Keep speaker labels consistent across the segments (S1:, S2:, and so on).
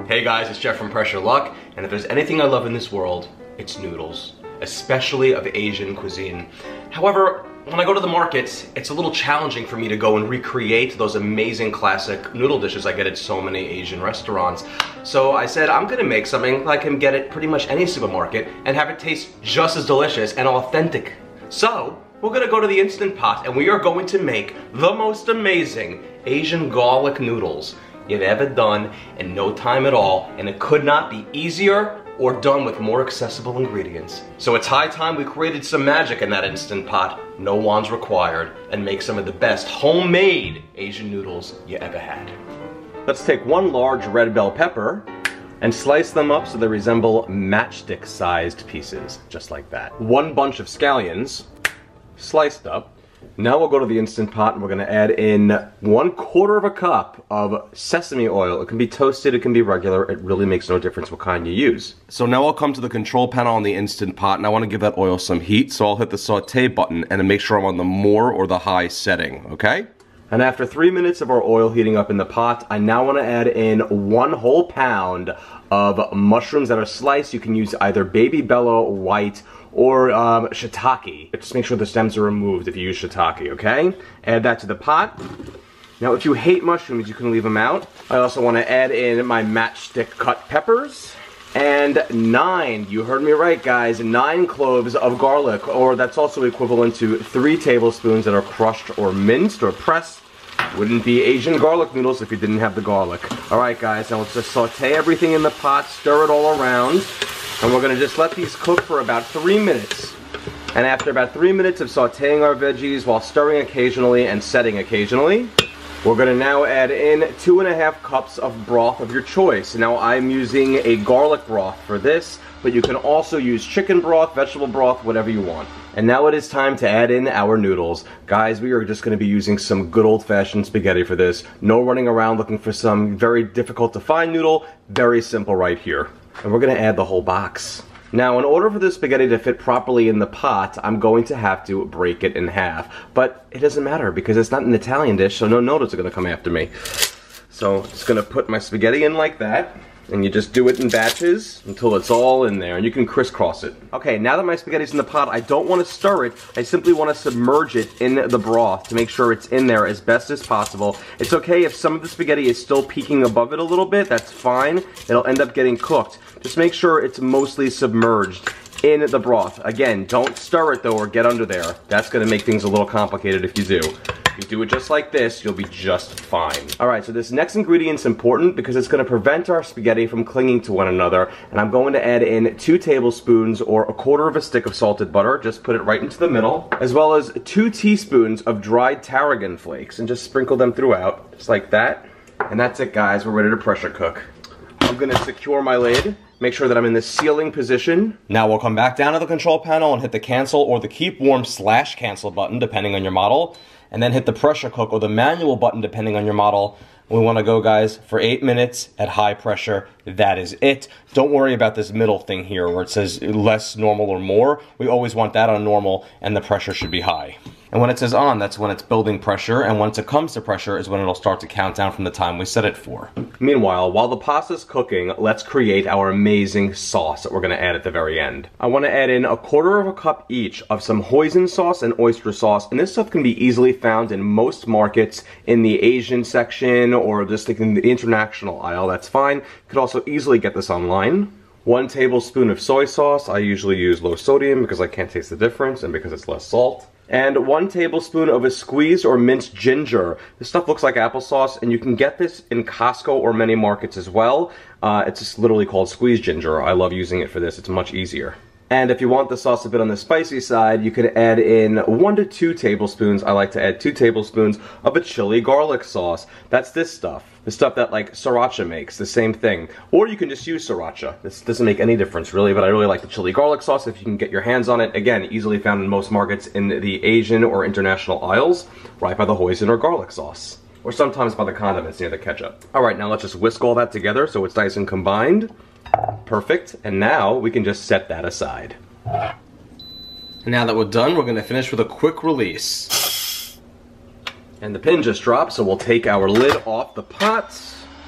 S1: Hey guys, it's Jeff from Pressure Luck, and if there's anything I love in this world, it's noodles, especially of Asian cuisine. However, when I go to the markets, it's a little challenging for me to go and recreate those amazing classic noodle dishes I get at so many Asian restaurants. So I said I'm gonna make something I can get at pretty much any supermarket and have it taste just as delicious and authentic. So, we're gonna go to the Instant Pot and we are going to make the most amazing Asian garlic noodles you've ever done in no time at all, and it could not be easier or done with more accessible ingredients. So it's high time we created some magic in that Instant Pot, no wands required, and make some of the best homemade Asian noodles you ever had. Let's take one large red bell pepper and slice them up so they resemble matchstick sized pieces, just like that. One bunch of scallions, sliced up. Now we'll go to the Instant Pot and we're gonna add in 1/4 cup of sesame oil. It can be toasted, it can be regular, it really makes no difference what kind you use. So now I'll come to the control panel on the Instant Pot and I wanna give that oil some heat, so I'll hit the saute button and make sure I'm on the more or the high setting, okay? And after 3 minutes of our oil heating up in the pot, I now wanna add in 1 whole pound of mushrooms that are sliced. You can use either baby bella white or shiitake. Just make sure the stems are removed if you use shiitake, okay? Add that to the pot. Now if you hate mushrooms, you can leave them out. I also want to add in my matchstick cut peppers. And 9, you heard me right guys, 9 cloves of garlic, or that's also equivalent to 3 tablespoons that are crushed or minced or pressed. Wouldn't be Asian garlic noodles if you didn't have the garlic. Alright guys, now let's just saute everything in the pot, stir it all around. And we're gonna just let these cook for about 3 minutes. And after about 3 minutes of sauteing our veggies while stirring occasionally and setting occasionally, we're gonna now add in 2½ cups of broth of your choice. Now I'm using a garlic broth for this, but you can also use chicken broth, vegetable broth, whatever you want. And now it is time to add in our noodles. Guys, we are just gonna be using some good old-fashioned spaghetti for this. No running around looking for some very difficult to find noodle, very simple right here. And we're gonna add the whole box. Now, in order for the spaghetti to fit properly in the pot, I'm going to have to break it in half. But it doesn't matter because it's not an Italian dish, so no noodles are gonna come after me. So, I'm just gonna put my spaghetti in like that. And you just do it in batches until it's all in there, and you can crisscross it. Okay, now that my spaghetti's in the pot, I don't want to stir it. I simply want to submerge it in the broth to make sure it's in there as best as possible. It's okay if some of the spaghetti is still peeking above it a little bit, that's fine. It'll end up getting cooked. Just make sure it's mostly submerged in the broth. Again, don't stir it though or get under there. That's gonna make things a little complicated if you do. If you do it just like this, you'll be just fine. Alright, so this next ingredient's important because it's gonna prevent our spaghetti from clinging to one another, and I'm going to add in 2 tablespoons or 1/4 stick of salted butter, just put it right into the middle, as well as 2 teaspoons of dried tarragon flakes, and just sprinkle them throughout, just like that. And that's it guys, we're ready to pressure cook. I'm gonna secure my lid, make sure that I'm in the sealing position. Now we'll come back down to the control panel and hit the cancel or the keep warm / cancel button, depending on your model. And then hit the pressure cook or the manual button depending on your model. We want to go guys for 8 minutes at high pressure. That is it. Don't worry about this middle thing here where it says less, normal, or more. We always want that on normal and the pressure should be high. And when it says on, that's when it's building pressure, and once it comes to pressure is when it'll start to count down from the time we set it for. Meanwhile, while the pasta's cooking, let's create our amazing sauce that we're gonna add at the very end. I wanna add in 1/4 cup each of some hoisin sauce and oyster sauce, and this stuff can be easily found in most markets in the Asian section or just in the international aisle, that's fine. You could also easily get this online. 1 tablespoon of soy sauce. I usually use low sodium because I can't taste the difference and because it's less salt. And 1 tablespoon of a squeezed or minced ginger. This stuff looks like applesauce, and you can get this in Costco or many markets as well. It's just literally called squeezed ginger. I love using it for this, it's much easier. And if you want the sauce a bit on the spicy side, you could add in 1 to 2 tablespoons. I like to add 2 tablespoons of a chili garlic sauce. That's this stuff. The stuff that like sriracha makes, the same thing. Or you can just use sriracha. This doesn't make any difference really, but I really like the chili garlic sauce if you can get your hands on it. Again, easily found in most markets in the Asian or international aisles, right by the hoisin or garlic sauce. Or sometimes by the condiments near the ketchup. Alright, now let's just whisk all that together so it's nice and combined. Perfect, and now we can just set that aside. And now that we're done, we're going to finish with a quick release. And the pin just dropped, so we'll take our lid off the pot.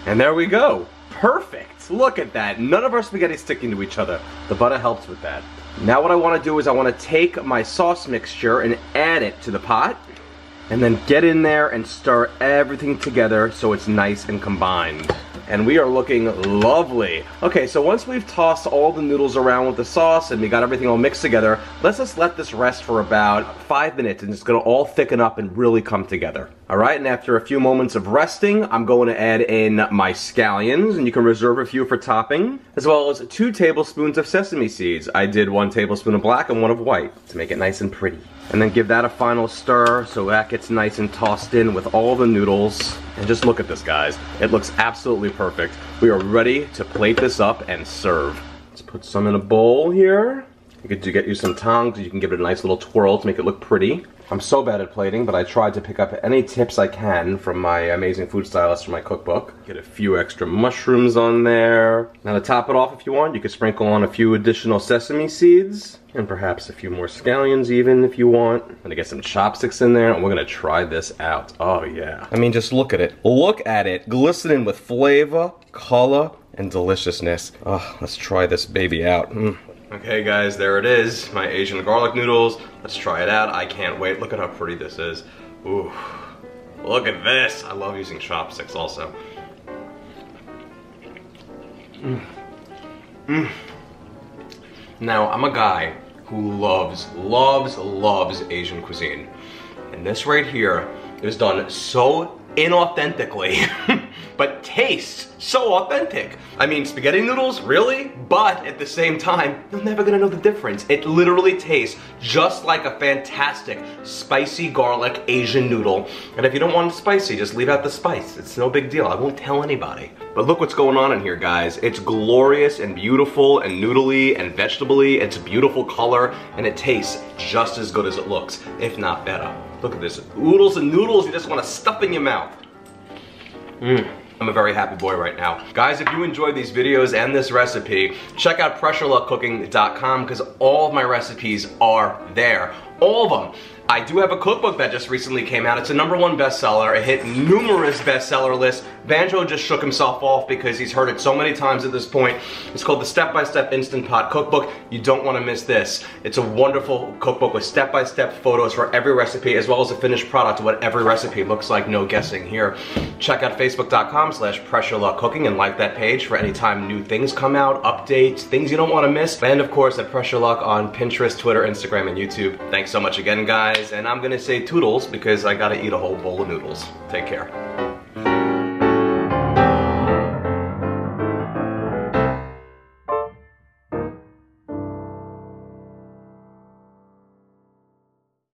S1: And there we go. Perfect. Look at that. None of our spaghetti sticking to each other. The butter helps with that. Now what I want to do is I want to take my sauce mixture and add it to the pot. And then get in there and stir everything together so it's nice and combined. And we are looking lovely. Okay, so once we've tossed all the noodles around with the sauce and we got everything all mixed together, let's just let this rest for about 5 minutes and it's gonna all thicken up and really come together. All right, and after a few moments of resting, I'm going to add in my scallions, and you can reserve a few for topping, as well as 2 tablespoons of sesame seeds. I did 1 tablespoon of black and 1 of white to make it nice and pretty. And then give that a final stir so that gets nice and tossed in with all the noodles. And just look at this, guys. It looks absolutely perfect. We are ready to plate this up and serve. Let's put some in a bowl here. You could get you some tongs, you can give it a nice little twirl to make it look pretty. I'm so bad at plating, but I tried to pick up any tips I can from my amazing food stylist from my cookbook. Get a few extra mushrooms on there. Now to top it off if you want, you could sprinkle on a few additional sesame seeds. And perhaps a few more scallions even if you want. I'm gonna get some chopsticks in there and we're gonna try this out. Oh yeah. I mean, just look at it. Look at it, glistening with flavor, color, and deliciousness. Oh, let's try this baby out. Okay guys, there it is, my Asian garlic noodles. Let's try it out. I can't wait. Look at how pretty this is. Ooh, look at this. I love using chopsticks also. Now, I'm a guy who loves Asian cuisine. And this right here is done so inauthentically, but tastes so authentic. I mean, spaghetti noodles, really? But at the same time, you're never gonna know the difference. It literally tastes just like a fantastic spicy garlic Asian noodle. And if you don't want it spicy, just leave out the spice. It's no big deal. I won't tell anybody. But look what's going on in here, guys. It's glorious and beautiful and noodly and vegetable-y. It's a beautiful color and it tastes just as good as it looks, if not better. Look at this. Oodles and noodles you just want to stuff in your mouth. I'm a very happy boy right now. Guys, if you enjoyed these videos and this recipe, check out pressureluckcooking.com because all of my recipes are there. All of them. I do have a cookbook that just recently came out. It's a #1 bestseller. It hit numerous bestseller lists. Banjo just shook himself off because he's heard it so many times at this point. It's called the Step-by-Step Instant Pot Cookbook. You don't want to miss this. It's a wonderful cookbook with step-by-step photos for every recipe as well as a finished product of what every recipe looks like, no guessing here. Check out facebook.com/pressureluckcooking and like that page for any time new things come out, updates, things you don't want to miss. And of course at Pressure Luck on Pinterest, Twitter, Instagram, and YouTube. Thanks so much again, guys. And I'm gonna say toodles because I gotta eat a whole bowl of noodles. Take care.